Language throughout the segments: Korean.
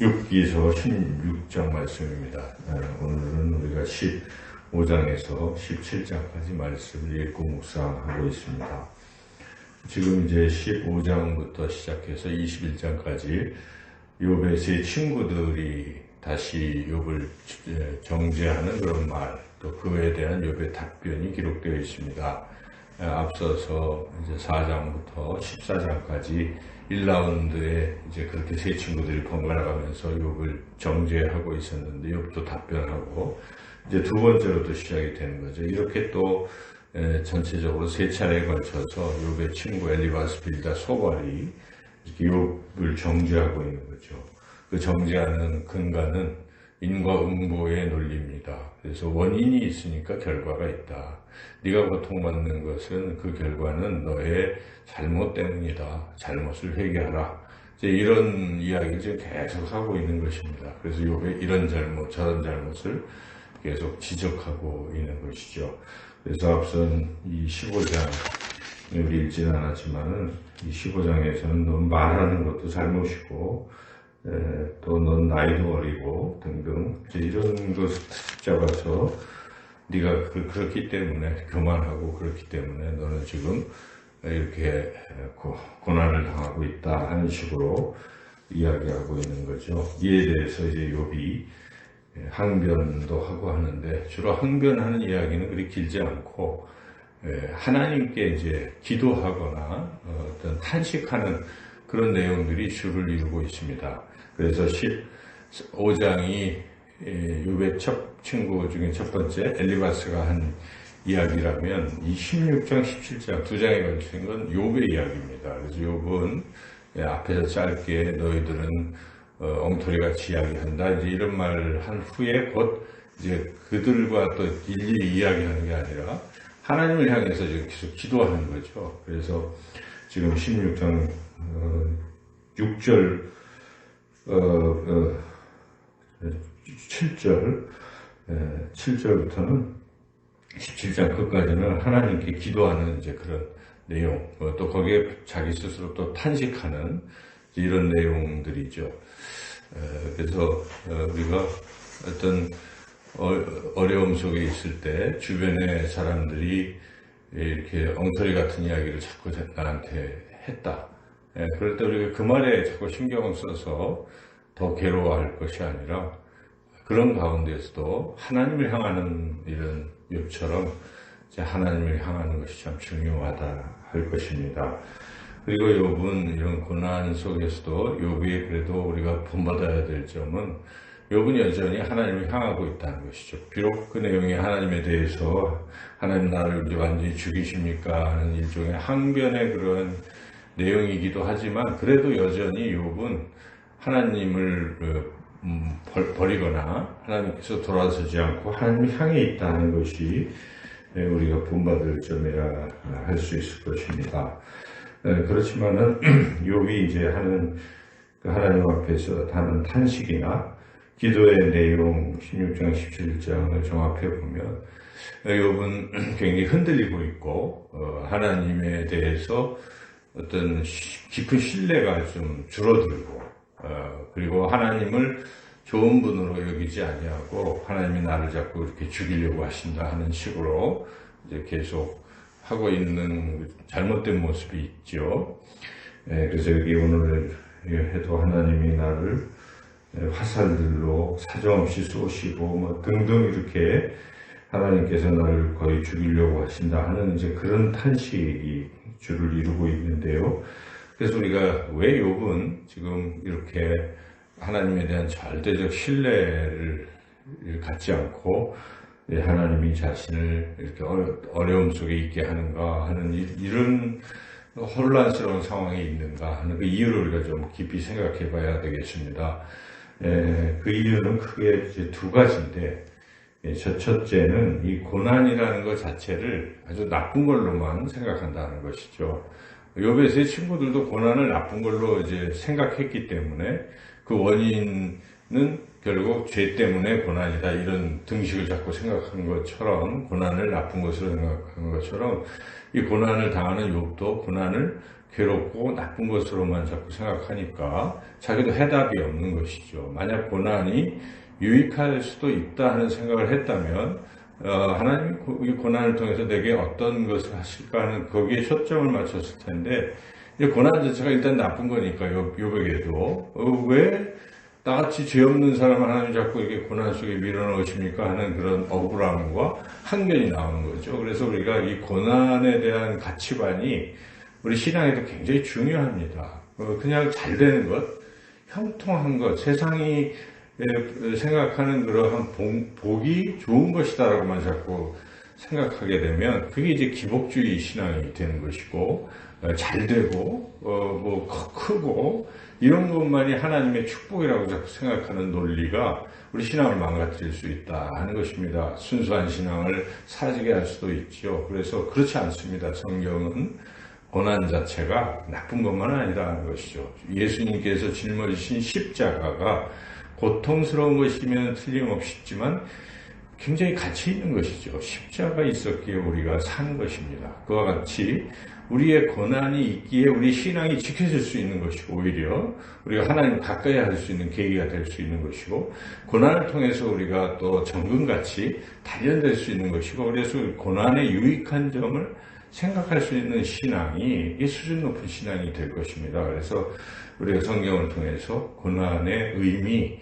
욥기서 16장 말씀입니다. 오늘은 우리가 15장에서 17장까지 말씀을 읽고 묵상하고 있습니다. 지금 이제 15장부터 시작해서 21장까지 욥의 세 친구들이 다시 욥을 정죄하는 그런 말, 또 그에 대한 욥의 답변이 기록되어 있습니다. 앞서서 이제 4장부터 14장까지 1라운드에 이제 그렇게 세 친구들이 번갈아 가면서 욥을 정죄하고 있었는데 욥도 답변하고 이제 두 번째로 또 시작이 되는 거죠. 이렇게 또 전체적으로 세 차례에 걸쳐서 욥의 친구 엘리바스, 빌닷, 소발이 이렇게 욥을 정죄하고 있는 거죠. 그 정죄하는 근간은 인과 응보의 논리입니다. 그래서 원인이 있으니까 결과가 있다. 네가 고통받는 것은 그 결과는 너의 잘못 때문이다. 잘못을 회개하라. 이제 이런 이야기를 지금 계속 하고 있는 것입니다. 그래서 욥의 이런 잘못 저런 잘못을 계속 지적하고 있는 것이죠. 그래서 앞선 이 15장 우리 읽지는 않았지만은 이 15장에서는 넌 말하는 것도 잘못이고 또 넌 나이도 어리고 등등 이런 것을 잡아서 네가 그렇기 때문에 교만하고 그렇기 때문에 너는 지금 이렇게 고난을 당하고 있다 하는 식으로 이야기하고 있는 거죠. 이에 대해서 이제 욥이 항변도 하고 하는데 주로 항변하는 이야기는 그리 길지 않고 하나님께 이제 기도하거나 어떤 탄식하는 그런 내용들이 주를 이루고 있습니다. 그래서 15장이 욥의 첫 친구 중에 첫 번째 엘리바스가 한 이야기라면 이 16장, 17장 두 장에 걸친 건 욥의 이야기입니다. 그래서 욥은 앞에서 짧게 너희들은 엉터리같이 이야기한다 이제 이런 말을 한 후에 곧 이제 그들과 또 일일이 이야기하는 게 아니라 하나님을 향해서 지금 계속 기도하는 거죠. 그래서 지금 16장 6절 7절부터는 17장 끝까지는 하나님께 기도하는 이제 그런 내용, 또 거기에 자기 스스로 또 탄식하는 이런 내용들이죠. 그래서 우리가 어떤 어려움 속에 있을 때 주변의 사람들이 이렇게 엉터리 같은 이야기를 자꾸 나한테 했다. 그럴 때 우리가 그 말에 자꾸 신경을 써서 더 괴로워할 것이 아니라 그런 가운데서도 하나님을 향하는 이런 욥처럼 하나님을 향하는 것이 참 중요하다 할 것입니다. 그리고 욥은 이런 고난 속에서도 욥이 그래도 우리가 본받아야 될 점은 욥은 여전히 하나님을 향하고 있다는 것이죠. 비록 그 내용이 하나님에 대해서 하나님 나를 이제 완전히 죽이십니까 하는 일종의 항변의 그런 내용이기도 하지만 그래도 여전히 욥은 하나님을 버리거나 하나님께서 돌아서지 않고 하나님을 향해 있다는 것이 우리가 본받을 점이라 할 수 있을 것입니다. 그렇지만은 욥이 이제 하는 하나님 앞에서 하는 탄식이나 기도의 내용 16장 17장을 종합해 보면 욥은 굉장히 흔들리고 있고 하나님에 대해서 어떤 깊은 신뢰가 좀 줄어들고 그리고 하나님을 좋은 분으로 여기지 아니하고 하나님이 나를 자꾸 이렇게 죽이려고 하신다 하는 식으로 이제 계속 하고 있는 잘못된 모습이 있죠. 그래서 여기 오늘 해도 하나님이 나를 화살들로 사정없이 쏘시고 뭐 등등 이렇게 하나님께서 나를 거의 죽이려고 하신다 하는 이제 그런 탄식이 주를 이루고 있는데요. 그래서 우리가 왜 욥은 지금 이렇게 하나님에 대한 절대적 신뢰를 갖지 않고 하나님이 자신을 이렇게 어려움 속에 있게 하는가 하는 이런 혼란스러운 상황에 있는가 하는 그 이유를 우리가 좀 깊이 생각해 봐야 되겠습니다. 그 이유는 크게 이제 두 가지인데 첫째는 이 고난이라는 것 자체를 아주 나쁜 걸로만 생각한다는 것이죠. 욥의 세 친구들도 고난을 나쁜 걸로 이제 생각했기 때문에 그 원인은 결국 죄 때문에 고난이다 이런 등식을 자꾸 생각하는 것처럼 고난을 나쁜 것으로 생각하는 것처럼 이 고난을 당하는 욥도 고난을 괴롭고 나쁜 것으로만 자꾸 생각하니까 자기도 해답이 없는 것이죠. 만약 고난이 유익할 수도 있다 하는 생각을 했다면 하나님이 이 고난을 통해서 내게 어떤 것을 하실까 하는 거기에 초점을 맞췄을 텐데 이 고난 자체가 일단 나쁜 거니까 욥에게도 왜 나같이 죄 없는 사람을 하나님이 자꾸 이렇게 고난 속에 밀어넣으십니까 하는 그런 억울함과 항변이 나오는 거죠. 그래서 우리가 이 고난에 대한 가치관이 우리 신앙에도 굉장히 중요합니다. 그냥 잘 되는 것, 형통한 것, 세상이 생각하는 그러한 복이 좋은 것이다라고만 자꾸 생각하게 되면 그게 이제 기복주의 신앙이 되는 것이고 잘 되고 뭐 크고 이런 것만이 하나님의 축복이라고 자꾸 생각하는 논리가 우리 신앙을 망가뜨릴 수 있다 하는 것입니다. 순수한 신앙을 사라지게 할 수도 있죠. 그래서 그렇지 않습니다. 성경은 고난 자체가 나쁜 것만 아니라는 것이죠. 예수님께서 짊어지신 십자가가 고통스러운 것이면 틀림없지만 굉장히 가치 있는 것이죠. 십자가 있었기에 우리가 사는 것입니다. 그와 같이 우리의 고난이 있기에 우리 신앙이 지켜질 수 있는 것이고 오히려 우리가 하나님 가까이 할 수 있는 계기가 될 수 있는 것이고 고난을 통해서 우리가 또 정금같이 단련될 수 있는 것이고 그래서 고난의 유익한 점을 생각할 수 있는 신앙이 이 수준 높은 신앙이 될 것입니다. 그래서 우리가 성경을 통해서 고난의 의미,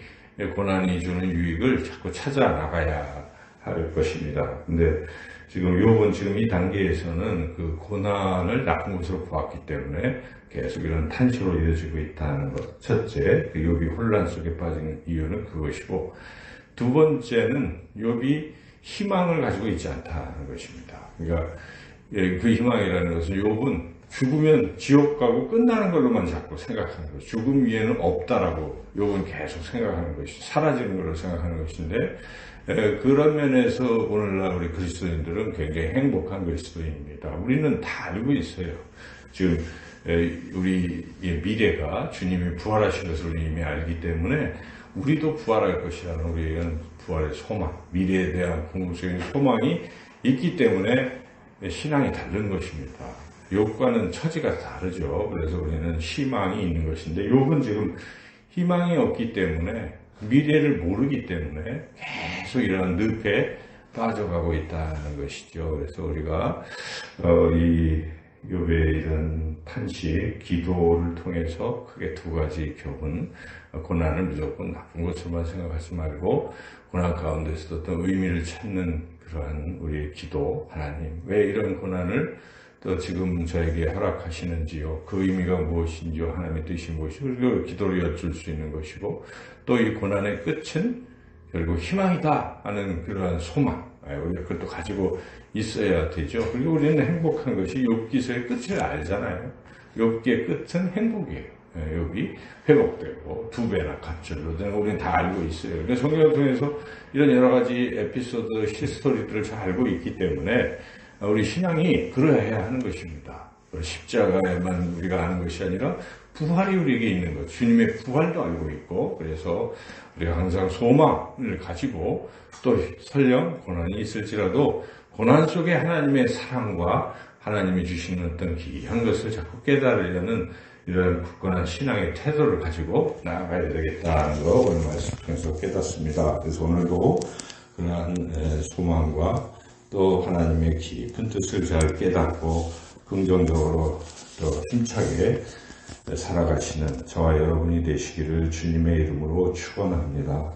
고난이 주는 유익을 자꾸 찾아 나가야 할 것입니다. 근데 지금 욥은 지금 이 단계에서는 그 고난을 나쁜 것으로 보았기 때문에 계속 이런 탄식으로 이어지고 있다는 것. 첫째, 그 욥이 혼란 속에 빠진 이유는 그것이고, 두 번째는 욥이 희망을 가지고 있지 않다는 것입니다. 그러니까 그 희망이라는 것은 욥은 죽으면 지옥 가고 끝나는 걸로만 자꾸 생각하는 거죠. 죽음 위에는 없다라고 욥은 계속 생각하는 것이 사라지는 걸로 생각하는 것인데 그런 면에서 오늘날 우리 그리스도인들은 굉장히 행복한 그리스도인입니다. 우리는 다 알고 있어요. 지금 우리 미래가 주님이 부활하신 것을 우리 이미 알기 때문에 우리도 부활할 것이라는 우리에게는 부활의 소망, 미래에 대한 궁극적인 소망이 있기 때문에 신앙이 다른 것입니다. 욥과는 처지가 다르죠. 그래서 우리는 희망이 있는 것인데 욥은 지금 희망이 없기 때문에 미래를 모르기 때문에 계속 이런 늪에 빠져가고 있다는 것이죠. 그래서 우리가 이 욥의 이런 탄식, 기도를 통해서 크게 두 가지 교훈, 고난을 무조건 나쁜 것으로만 생각하지 말고 고난 가운데서도 어떤 의미를 찾는 그러한 우리의 기도, 하나님 왜 이런 고난을 또 지금 저에게 허락하시는지요, 그 의미가 무엇인지요, 하나님의 뜻이 무엇이고 그리고 기도를 여쭐 수 있는 것이고 또 이 고난의 끝은 결국 희망이다 하는 그러한 소망, 우리가 그것도 가지고 있어야 되죠. 그리고 우리는 행복한 것이 욥기서의 끝을 알잖아요. 욥기의 끝은 행복이에요. 욥이 회복되고 두 배나 갑절로 되는 우리는 다 알고 있어요. 그러니까 성경을 통해서 이런 여러 가지 에피소드, 히스토리들을 잘 알고 있기 때문에 우리 신앙이 그러해야 하는 것입니다. 십자가에만 우리가 아는 것이 아니라 부활이 우리에게 있는 것, 주님의 부활도 알고 있고 그래서 우리가 항상 소망을 가지고 또 설령 고난이 있을지라도 고난 속에 하나님의 사랑과 하나님이 주시는 어떤 귀한 것을 자꾸 깨달으려는 이런 굳건한 신앙의 태도를 가지고 나아가야 되겠다는 거 오늘 말씀 통해서 깨닫습니다. 그래서 오늘도 그러한 소망과 또 하나님의 깊은 뜻을 잘 깨닫고 긍정적으로 또 힘차게 살아가시는 저와 여러분이 되시기를 주님의 이름으로 축원합니다.